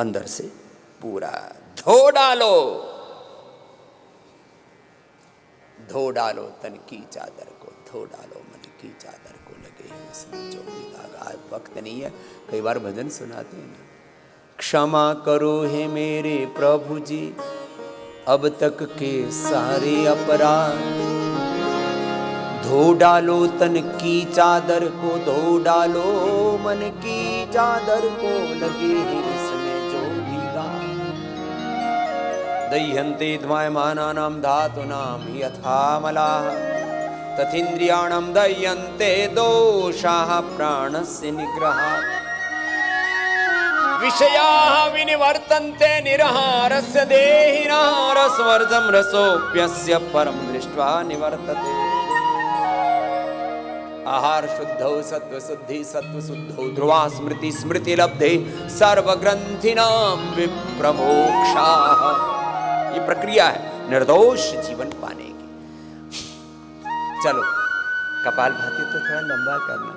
अंदर से पूरा धो डालो, धो डालो तन की चादर को, धो डालो मन की चादर को, लगे हैं इसमें जो भी दाग। आज वक्त नहीं है, कई बार भजन सुनाते हैं ना, क्षमा करो हे मेरे प्रभु जी अब तक के सारे अपराध, धो डालो तन की चादर को, धो डालो मन की चादर को, लगे हैं इसमें जो भी दाग। दह्यन्ते ध्मायमानानां धातूनां यथा मलाः, तथीन्द्रियाणां दह्यन्ते दोषाः प्राणस्य निग्रहात्। विषयाः विनिवर्तन्ते निरहारस्य देहिनः, रसवर्जं रसोऽप्यस्य परं दृष्ट्वा निवर्तते। आहार शुद्धौ सत्व शुद्धि सत्व शुद्धौ ध्रुवा स्मृति स्मृति लब्धे सर्वग्रंथिनां विप्रमोक्षाः। ये प्रक्रिया है निर्दोष जीवन पाने की। चलो कपालभाति तो थोड़ा लंबा करना,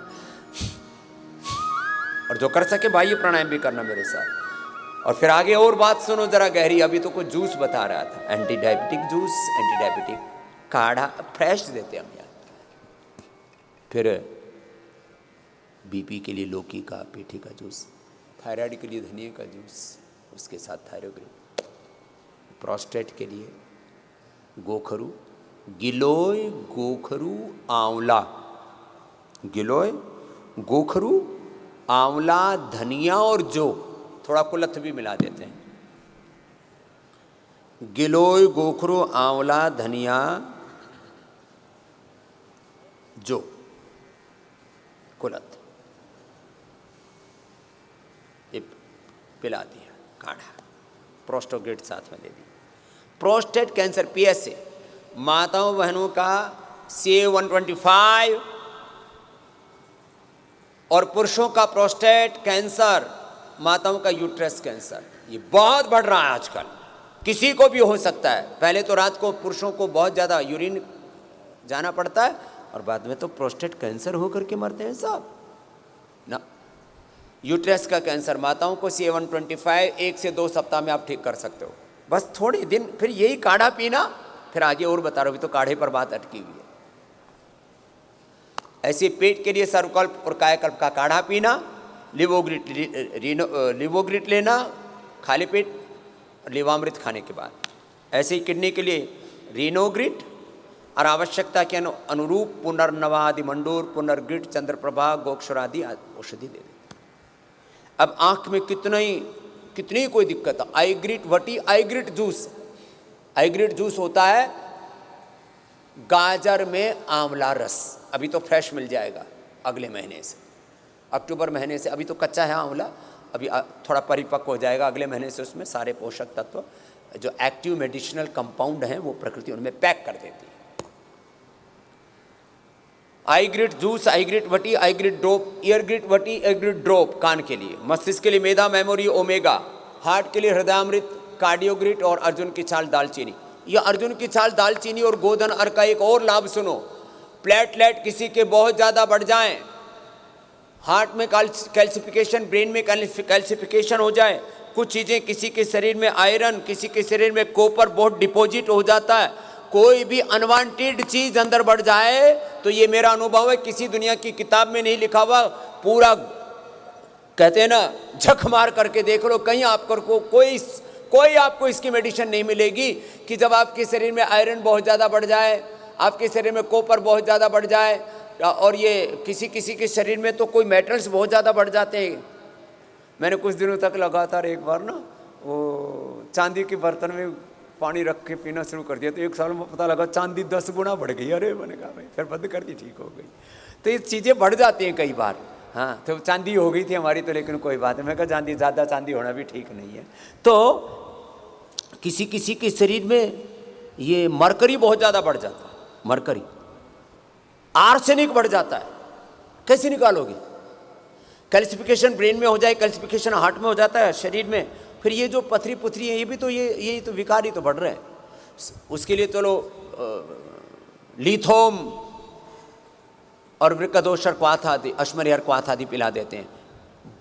और जो कर सके बाह्य प्राणायाम भी करना मेरे साथ। और फिर आगे और बात सुनो जरा गहरी। अभी तो कुछ जूस बता रहा था, anti diabetic juice, anti diabetic काढ़ा फ्रेश देते हम यहाँ। फिर बीपी के लिए लौकी का, पेठी का जूस, थायराइड के लिए धनिया का जूस, उसके साथ थायरोग्रिप, प्रोस्टेट के लिए गोखरू, गिलोय गोखरू आंवला, गिलोय गोखरू आंवला धनिया और जो थोड़ा कुलथ भी मिला देते हैं। गिलोय गोखरू आंवला धनिया जो कुलथ, ये पिला दिया काढ़ा, प्रोस्टेट साथ में दे दी। प्रोस्टेट कैंसर पीएसए माताओं बहनों का CA-125 और पुरुषों का प्रोस्टेट कैंसर, माताओं का यूट्रस कैंसर, ये बहुत बढ़ रहा है आजकल। किसी को भी हो सकता है। पहले तो रात को पुरुषों को बहुत ज़्यादा यूरिन जाना पड़ता है, और बाद में तो प्रोस्टेट कैंसर होकर के मरते हैं साहब ना। यूट्रस का कैंसर माताओं को CA-125 1 से 2 सप्ताह में आप ठीक कर सकते हो, बस थोड़े दिन। फिर यही काढ़ा पीना, फिर आगे और बता रहा हूँ, अभी तो काढ़े पर बात अटकी हुई है। ऐसे पेट के लिए सर्वकल्प और कायाकल्प का काढ़ा पीना, लिवोग्रिट लेना खाली पेट, लिवामृत खाने के बाद। ऐसे ही किडनी के लिए रीनोग्रिट, और आवश्यकता के अनुरूप पुनर्नवादि मंडूर, पुनर्ग्रिट, चंद्रप्रभा, गोक्षर आदि औषधि दे दे। अब आंख में कितनी कोई दिक्कत है, आईग्रिट वटी, आईग्रिट जूस। आईग्रिट जूस होता है गाजर में आंवला रस, अभी तो फ्रेश मिल जाएगा अगले महीने से, अक्टूबर महीने से। अभी तो कच्चा है आंवला, अभी थोड़ा परिपक्व हो जाएगा अगले महीने से। उसमें सारे पोषक तत्व जो एक्टिव मेडिसिनल कंपाउंड हैं वो प्रकृति उनमें पैक कर देती है। आईग्रिट जूस, आईग्रिट वटी, आईग्रिट ड्रॉप, ईयरग्रिट वटी, ईयरग्रिट ड्रॉप कान के लिए, मस्तिष्क के लिए मेधा मेमोरी ओमेगा, हार्ट के लिए हृदयामृत, कार्डियोग्रिट और अर्जुन की छाल दालचीनी। यह अर्जुन की छाल दालचीनी और गोधन अर्क का एक और लाभ सुनो, प्लेटलेट किसी के बहुत ज़्यादा बढ़ जाएं, हार्ट में कैल्सिफिकेशन, ब्रेन में कैल्सिफिकेशन हो जाए, कुछ चीज़ें किसी के शरीर में आयरन, किसी के शरीर में कॉपर बहुत डिपॉजिट हो जाता है, कोई भी अनवांटेड चीज़ अंदर बढ़ जाए, तो ये मेरा अनुभव है, किसी दुनिया की किताब में नहीं लिखा हुआ, पूरा कहते हैं ना झक मार करके देख लो, कहीं आपको कोई आपको इसकी मेडिसिन नहीं मिलेगी कि जब आपके शरीर में आयरन बहुत ज़्यादा बढ़ जाए, आपके शरीर में कॉपर बहुत ज़्यादा बढ़ जाए, और ये किसी के शरीर में तो कोई मेटल्स बहुत ज़्यादा बढ़ जाते हैं। मैंने कुछ दिनों तक लगातार एक बार ना वो चांदी के बर्तन में पानी रख के पीना शुरू कर दिया, तो 1 साल में पता लगा चांदी 10 गुना बढ़ गई। अरे मैंने कहा भाई, फिर बंद कर दी, ठीक हो गई। तो ये चीज़ें बढ़ जाती हैं कई बार। हाँ, तो चांदी हो गई थी हमारी तो, लेकिन कोई बात नहीं। मैं कहा ज़्यादा चांदी होना भी ठीक नहीं है। तो किसी के शरीर में ये मरकरी बहुत ज़्यादा बढ़ जाता है, मरकरी, आर्सेनिक बढ़ जाता है, कैसे निकालोगे? कैल्सिफिकेशन ब्रेन में हो जाए, कैल्सिफिकेशन हार्ट में हो जाता है, शरीर में, फिर ये जो पथरी पुथरी है, ये भी तो ये तो विकार ही तो बढ़ रहे हैं। उसके लिए चलो लिथोम और वृक्कदोषर क्वाथ आदि, अश्मरिहर क्वाथ आदि पिला देते हैं।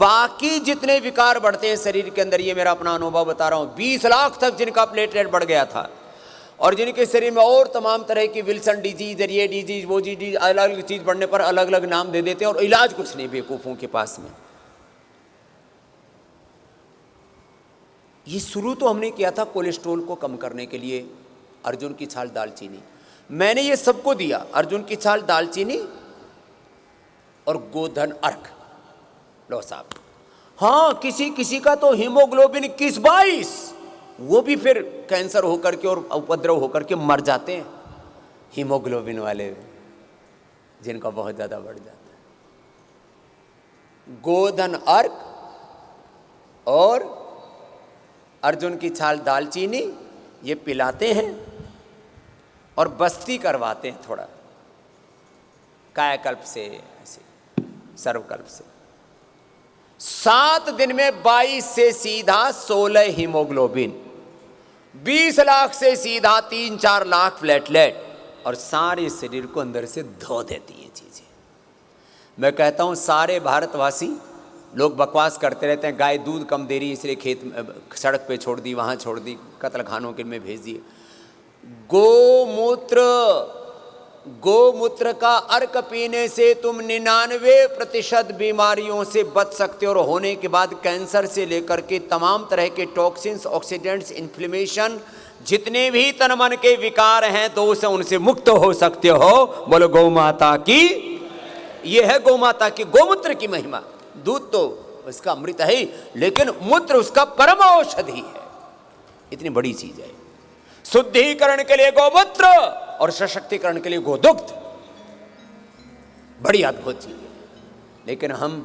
बाकी जितने विकार बढ़ते हैं शरीर के अंदर, ये मेरा अपना अनुभव बता रहा हूँ, 20 लाख तक जिनका प्लेटलेट बढ़ गया था, और जिनके शरीर में और तमाम तरह की विल्सन डिजीज, ये डिजीज, वो डिजीज, अलग अलग चीज़ बढ़ने पर अलग अलग नाम दे देते हैं और इलाज कुछ नहीं बेवकूफ़ों के पास में। ये शुरू तो हमने किया था कोलेस्ट्रॉल को कम करने के लिए, अर्जुन की छाल दालचीनी। मैंने ये सबको दिया, अर्जुन की छाल दालचीनी और गोधन अर्क। लो साहब, हाँ किसी किसी का तो हीमोग्लोबिन 21-22, वो भी फिर कैंसर होकर के और उपद्रव होकर के मर जाते हैं, हीमोग्लोबिन वाले जिनका बहुत ज़्यादा बढ़ जाता है। गोधन अर्क और अर्जुन की छाल दालचीनी ये पिलाते हैं और बस्ती करवाते हैं थोड़ा, कायाकल्प से, ऐसे सर्वकल्प से। 7 दिन में 22 से सीधा 16 हीमोग्लोबिन, 20 लाख से सीधा 3-4 लाख प्लेटलेट, और सारे शरीर को अंदर से धो देती हैं चीज़ें। मैं कहता हूँ सारे भारतवासी लोग बकवास करते रहते हैं, गाय दूध कम दे रही इसलिए खेत सड़क पे छोड़ दी, वहाँ छोड़ दी, कत्ल खानों के में भेज दिए। गोमूत्र का अर्क पीने से तुम 99% बीमारियों से बच सकते हो, और होने के बाद कैंसर से लेकर के तमाम तरह के टॉक्सिन्स, ऑक्सीडेंट्स, इन्फ्लेमेशन, जितने भी तन मन के विकार हैं दोष, उनसे मुक्त हो सकते हो। बोलो गौ माता की। ये है गौ माता की गोमूत्र की महिमा। दूध तो उसका अमृत है ही, लेकिन मूत्र उसका परम औषधि है। इतनी बड़ी चीज है। शुद्धिकरण के लिए गोमूत्र और सशक्तिकरण के लिए गोदुग्ध, बड़ी अद्भुत चीज है। लेकिन हम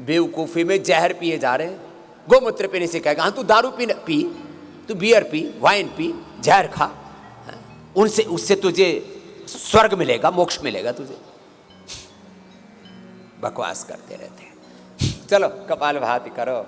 बेवकूफी में जहर पिए जा रहे हैं। गोमूत्र पीने से कहेगा हाँ तू दारू पी, तू बियर पी, वाइन पी, जहर खा, उनसे उससे तुझे स्वर्ग मिलेगा, मोक्ष मिलेगा तुझे। बकवास करते रहते हैं। चलो कपालभाति करो।